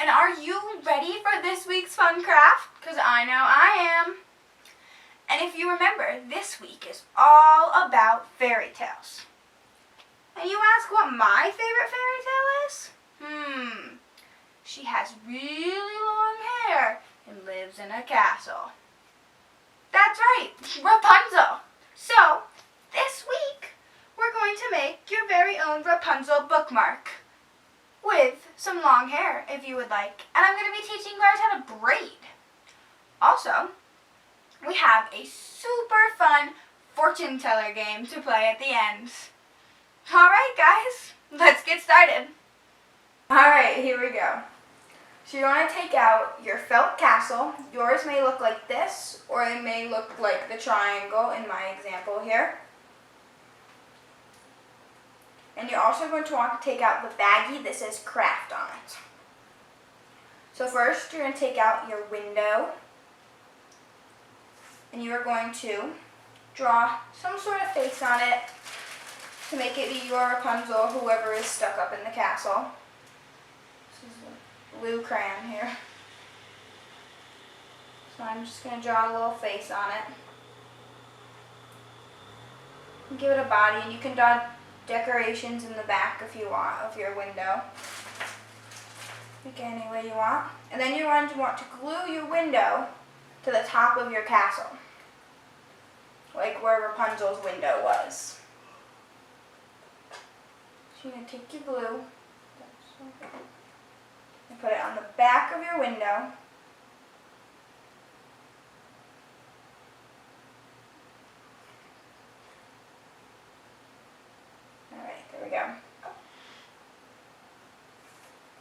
And are you ready for this week's fun craft? Because I know I am. And if you remember, this week is all about fairy tales. And you ask what my favorite fairy tale is? She has really long hair and lives in a castle. That's right, Rapunzel. So, this week, we're going to make your very own Rapunzel bookmark with some long hair, if you would like. And I'm going to be teaching you guys how to braid. Also, we have a super fun fortune teller game to play at the end. Alright guys, let's get started. Alright, here we go. So you want to take out your felt castle. Yours may look like this, or it may look like the triangle in my example here. And you're also going to want to take out the baggie that says craft on it. So first you're going to take out your window. And you are going to draw some sort of face on it to make it be your Rapunzel, whoever is stuck up in the castle. This is a blue crayon here. So I'm just going to draw a little face on it. And give it a body, and you can draw decorations in the back if you want of your window. Pick any way you want. And then you're going to want to glue your window to the top of your castle, like where Rapunzel's window was. So you're going to take your glue and put it on the back of your window. Alright, there we go.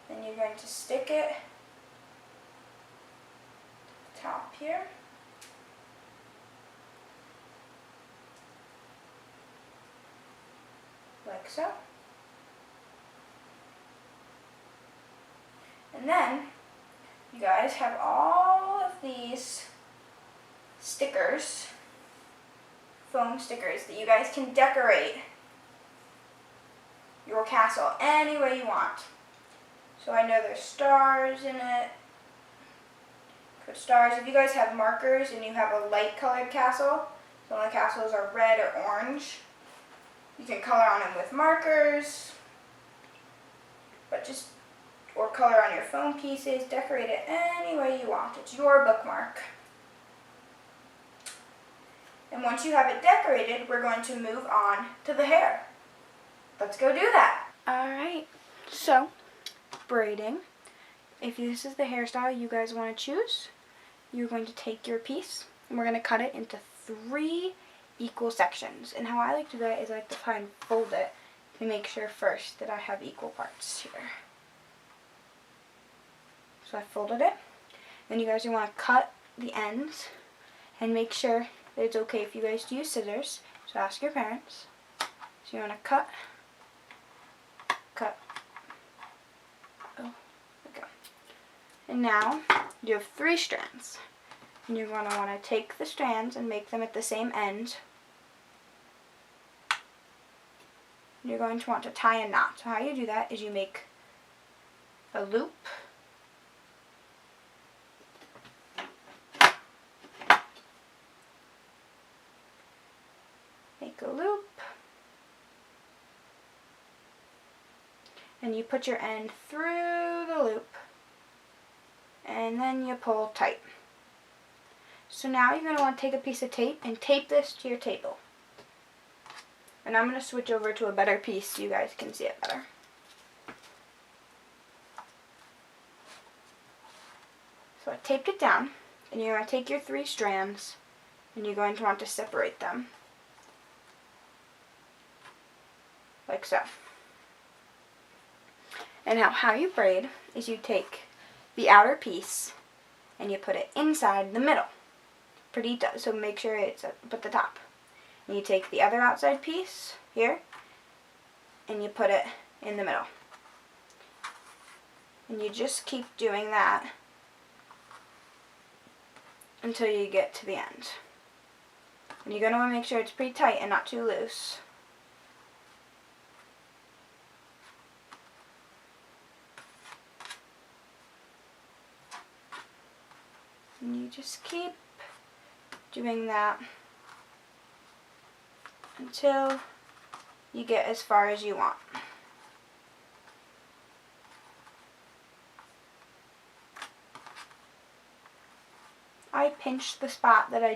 Then you're going to stick it top here. Like so. And then you guys have all of these stickers, foam stickers, that you guys can decorate your castle any way you want. So I know there's stars in it. Put stars. If you guys have markers and you have a light colored castle, some of the castles are red or orange, you can color on them with markers, or color on your foam pieces. Decorate it any way you want. It's your bookmark. And once you have it decorated, we're going to move on to the hair. Let's go do that. Alright, so braiding. If this is the hairstyle you guys want to choose, you're going to take your piece and we're going to cut it into 3 equal sections. And how I like to do that is I like to try and fold it to make sure first that I have equal parts here. So I folded it. Then you guys want to cut the ends and make sure that it's okay if you guys to use scissors. So ask your parents. So you want to cut. Oh, okay. And now you have 3 strands. And you're going to want to take the strands and make them at the same end. You're going to want to tie a knot. So how you do that is you make a loop. Make a loop. And you put your end through the loop. And then you pull tight. So now you're going to want to take a piece of tape and tape this to your table. And I'm going to switch over to a better piece so you guys can see it better. So I taped it down, and you're going to take your 3 strands and you're going to want to separate them. Like so. And now how you braid is you take the outer piece and you put it inside the middle. Pretty so make sure it's up at the top. And you take the other outside piece here and you put it in the middle. And you just keep doing that until you get to the end. And you're going to want to make sure it's pretty tight and not too loose. And you just keep doing that until you get as far as you want. I pinch the spot that I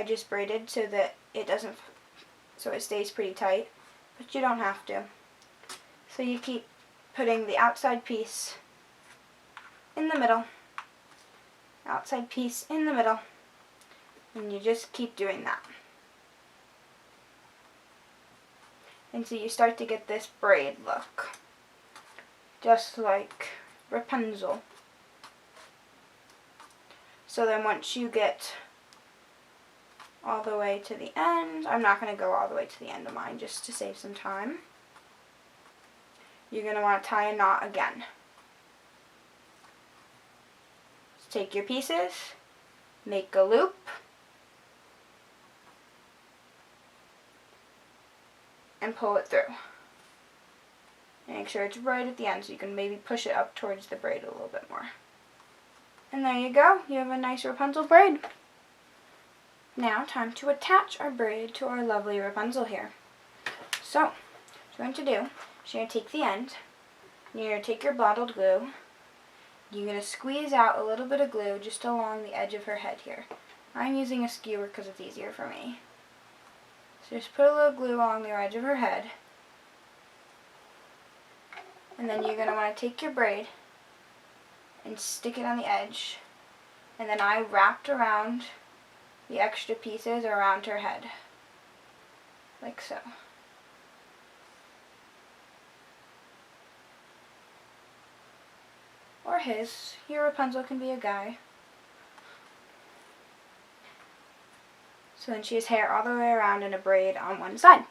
just braided so that it stays pretty tight, but you don't have to. So you keep putting the outside piece in the middle, outside piece in the middle, and you just keep doing that. And so you start to get this braid look, just like Rapunzel. So then once you get all the way to the end, I'm not going to go all the way to the end of mine just to save some time. You're going to want to tie a knot again. So take your pieces, make a loop, and pull it through. Make sure it's right at the end so you can maybe push it up towards the braid a little bit more. And there you go, you have a nice Rapunzel braid. Now, time to attach our braid to our lovely Rapunzel here. So, what you're going to do is you're going to take the end, you're going to take your bottled glue, you're going to squeeze out a little bit of glue just along the edge of her head here. I'm using a skewer because it's easier for me. So just put a little glue along the edge of her head, and then you're going to want to take your braid and stick it on the edge, and then I wrapped around the extra pieces around her head, like so. Or his. Your Rapunzel can be a guy. So then she has hair all the way around and a braid on one side.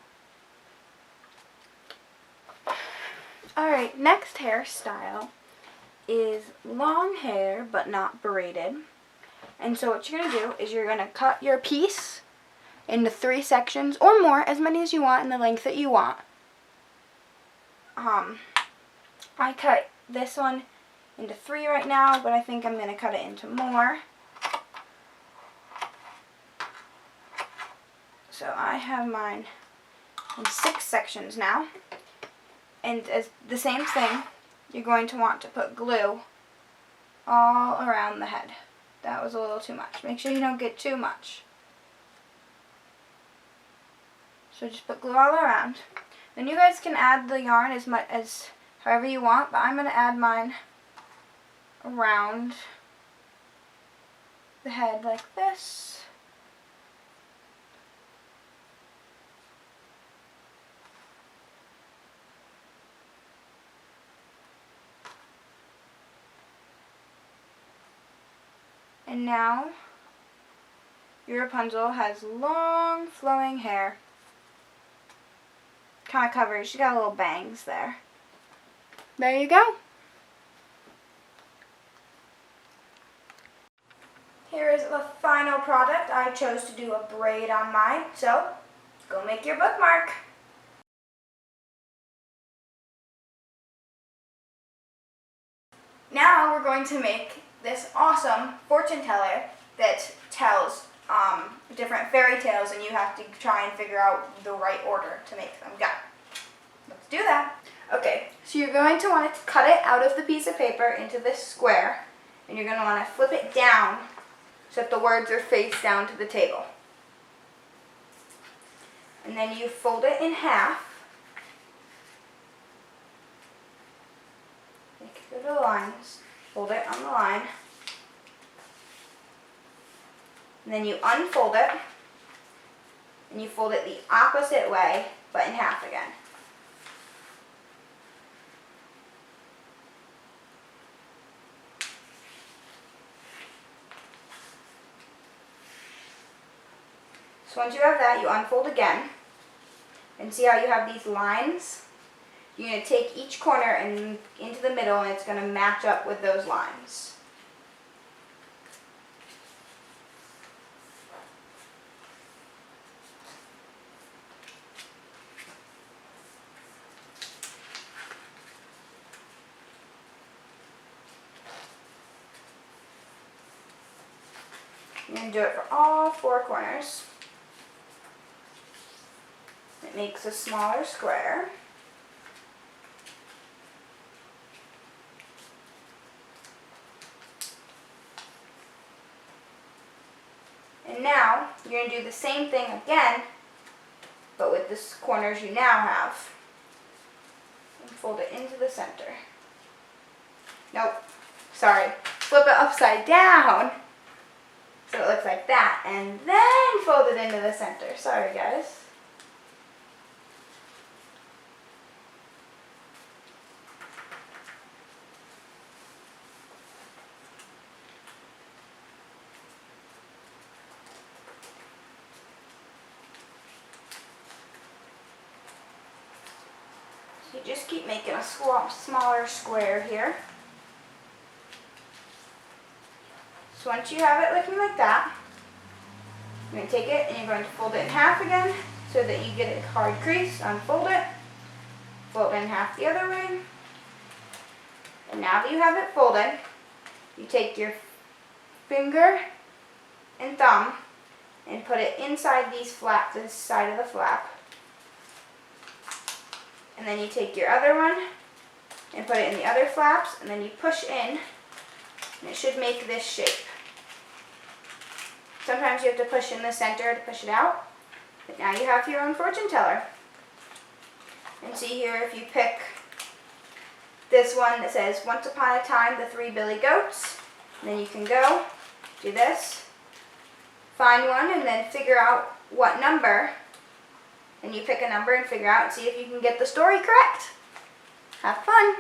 Alright, next hairstyle is long hair but not braided. And so what you're going to do is you're going to cut your piece into 3 sections or more, as many as you want in the length that you want. I cut this one into 3 right now, but I think I'm going to cut it into more. So I have mine in 6 sections now. And as the same thing, you're going to want to put glue all around the head. That was a little too much. Make sure you don't get too much. So just put glue all around. Then you guys can add the yarn as however you want, but I'm going to add mine around the head like this. And now your Rapunzel has long flowing hair. Kind of covered. She got little bangs there. There you go. Here is the final product. I chose to do a braid on mine, so go make your bookmark. Now we're going to make this awesome fortune teller that tells different fairy tales, and you have to try and figure out the right order to make them go. Let's do that. Okay, so you're going to want to cut it out of the piece of paper into this square, and you're going to want to flip it down so that the words are face down to the table. And then you fold it in half. Make little lines. Fold it on the line. And then you unfold it, and you fold it the opposite way, but in half again. So once you have that, you unfold again, and see how you have these lines? You're going to take each corner and into the middle, and it's going to match up with those lines. You're going to do it for all 4 corners. It makes a smaller square. And now, you're going to do the same thing again, but with the corners you now have. And fold it into the center. Nope, sorry. Flip it upside down so it looks like that, and then fold it into the center. Sorry, guys. You just keep making a smaller square here. So once you have it looking like that, you're going to take it and you're going to fold it in half again so that you get a hard crease. Unfold it, fold it in half the other way. And now that you have it folded, you take your finger and thumb and put it inside these flaps, this side of the flap. And then you take your other one and put it in the other flaps, and then you push in, and it should make this shape. Sometimes you have to push in the center to push it out, but now you have your own fortune teller. And see here, if you pick this one that says, "Once upon a time, the 3 billy goats," and then you can go, do this, find one, and then figure out what number. And you pick a number and figure out and see if you can get the story correct. Have fun!